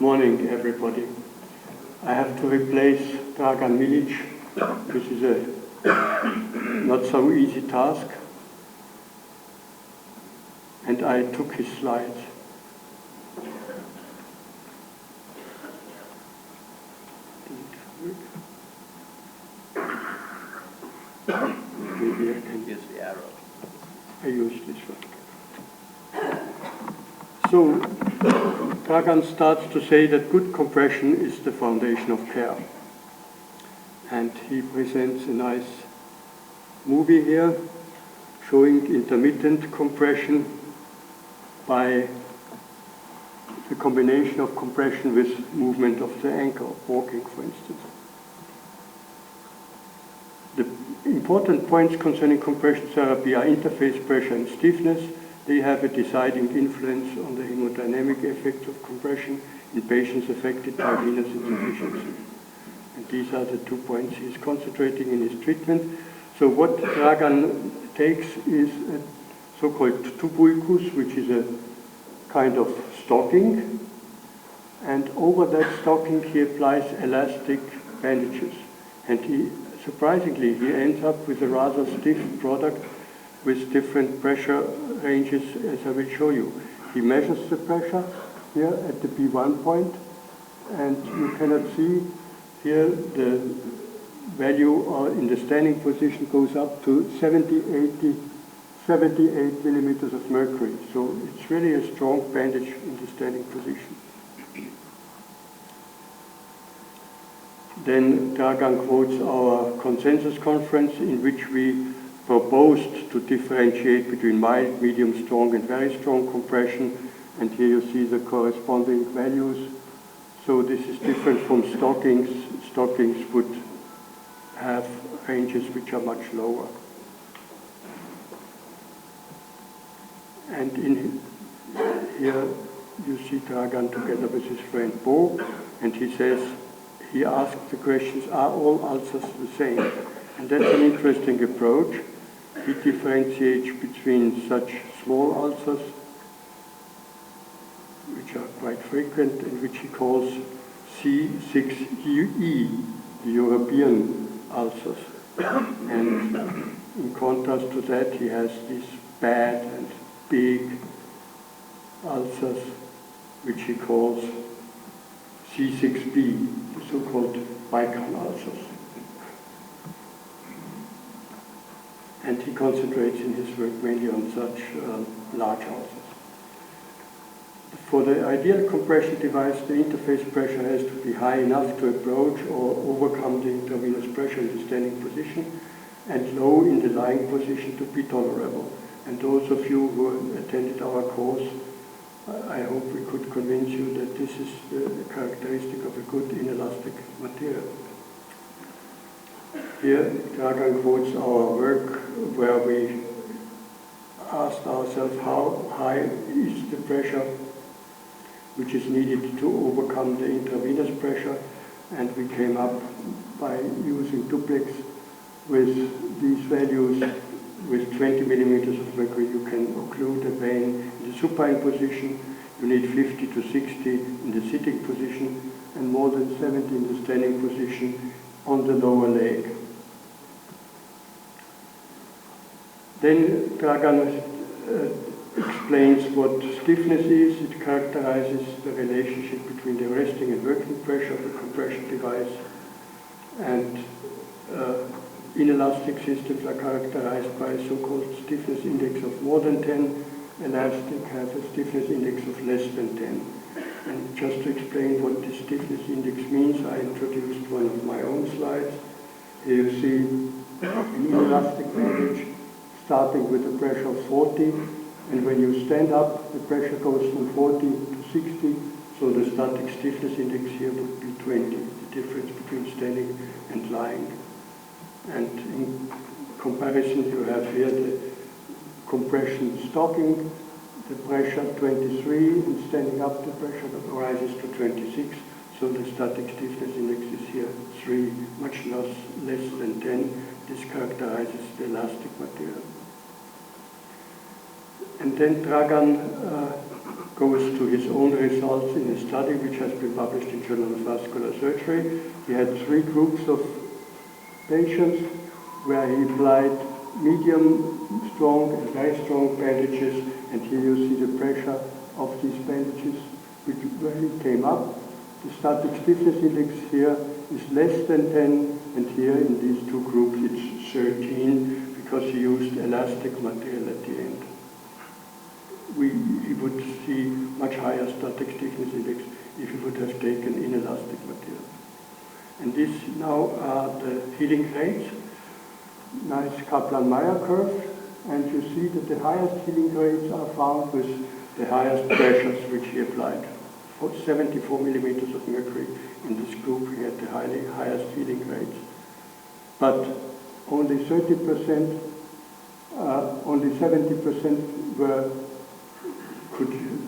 Morning, everybody. I have to replace Dragan Milic, which is a not so easy task, and I took his slides. Maybe I can use the arrow. I use this one. So, Dragan starts to say that good compression is the foundation of care. And he presents a nice movie here showing intermittent compression by the combination of compression with movement of the ankle, walking for instance. The important points concerning compression therapy are interface pressure and stiffness. They have a deciding influence on the hemodynamic effects of compression in patients affected by venous insufficiency. And these are the 2 points he is concentrating in his treatment. So what Dragan takes is a so-called tubuicus, which is a kind of stocking, and over that stocking he applies elastic bandages. And surprisingly, he ends up with a rather stiff product with different pressure ranges, as I will show you. He measures the pressure here at the P1 point, and you cannot see here the value in the standing position goes up to 78 millimeters of mercury. So it's really a strong bandage in the standing position. Then Dragan quotes our consensus conference in which we proposed to differentiate between mild, medium, strong and very strong compression, and here you see the corresponding values. So this is different from stockings. Stockings would have ranges which are much lower. And here you see Dragan together with his friend Bo, and he says, he asks the questions, are all ulcers the same? And that's an interesting approach. He differentiates between such small ulcers, which are quite frequent, and which he calls C6E, the European ulcers. And in contrast to that, he has these bad and big ulcers, which he calls C6B, the so-called Balkan ulcers. And he concentrates in his work mainly on such large ulcers. For the ideal compression device, the interface pressure has to be high enough to approach or overcome the intravenous pressure in the standing position, and low in the lying position to be tolerable. And those of you who attended our course, I hope we could convince you that this is the characteristic of a good inelastic material. Here, Dragan quotes our work where we asked ourselves how high is the pressure which is needed to overcome the intravenous pressure, and we came up by using duplex with these values. With 20 millimeters of mercury, you can occlude a vein in the supine position. You need 50 to 60 in the sitting position, and more than 70 in the standing position on the lower leg. Then Dragan explains what stiffness is. It characterizes the relationship between the resting and working pressure of the compression device, and inelastic systems are characterized by a so-called stiffness index of more than 10. Elastic has a stiffness index of less than 10. And just to explain what this stiffness index means, I introduced one of my own slides. Here you see an inelastic bandage starting with a pressure of 40, and when you stand up, the pressure goes from 40 to 60, so the static stiffness index here would be 20, the difference between standing and lying. And in comparison, you have here the compression stocking, the pressure 23, and standing up the pressure that rises to 26. So the static stiffness index is here 3, much less than 10. This characterizes the elastic material. And then Dragan goes to his own results in a study which has been published in Journal of Vascular Surgery. He had 3 groups of patients where he applied medium, strong, and very strong bandages, and here you see the pressure of these bandages which really came up. The static stiffness index here is less than 10, and here in these 2 groups it's 13 because he used elastic material at the end. He would see much higher static stiffness index if he would have taken inelastic material. And these now are the healing rates. Nice Kaplan-Meier curve, and you see that the highest healing rates are found with the highest pressures which he applied. For 74 millimeters of mercury in this group, he had the highest healing rates. But only 30%, only 70%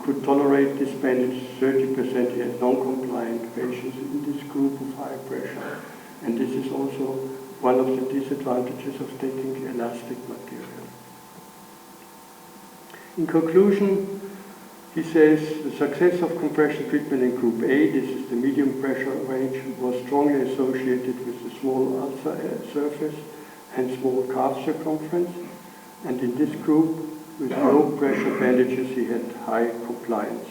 could tolerate this bandage. 30% he had non-compliant patients in this group of high pressure, and this is also one of the disadvantages of taking elastic material. In conclusion, he says the success of compression treatment in group A, this is the medium pressure range, was strongly associated with the small ulcer surface and small calf circumference, and in this group with low pressure bandages he had high compliance.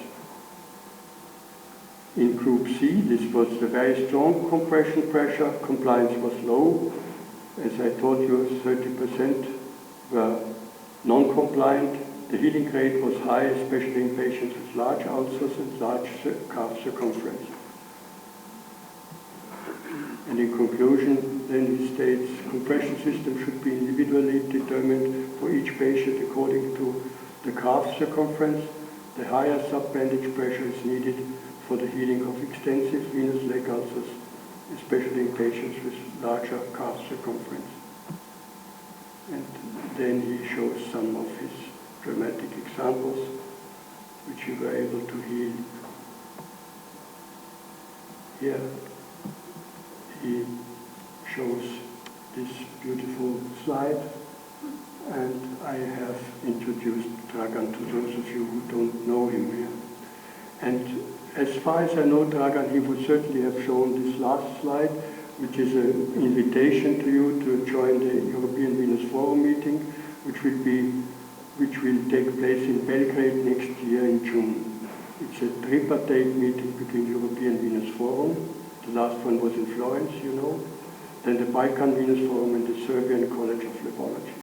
In group C, this was the very strong compression pressure, compliance was low. As I told you, 30% were non-compliant. The healing rate was high, especially in patients with large ulcers and large calf circumference. And in conclusion, then he states, compression system should be individually determined for each patient according to the calf circumference. The higher sub-bandage pressure is needed for the healing of extensive venous leg ulcers, especially in patients with larger calf circumference. And then he shows some of his dramatic examples which he were able to heal. Here he shows this beautiful slide, and I have introduced Dragan to those of you who don't know him here. And as far as I know Dragan, he would certainly have shown this last slide, which is an invitation to you to join the European Venous Forum meeting, which will take place in Belgrade next year in June. It's a tripartite meeting between European Venous Forum, the last one was in Florence, you know, then the Balkan Venous Forum and the Serbian College of Phlebology.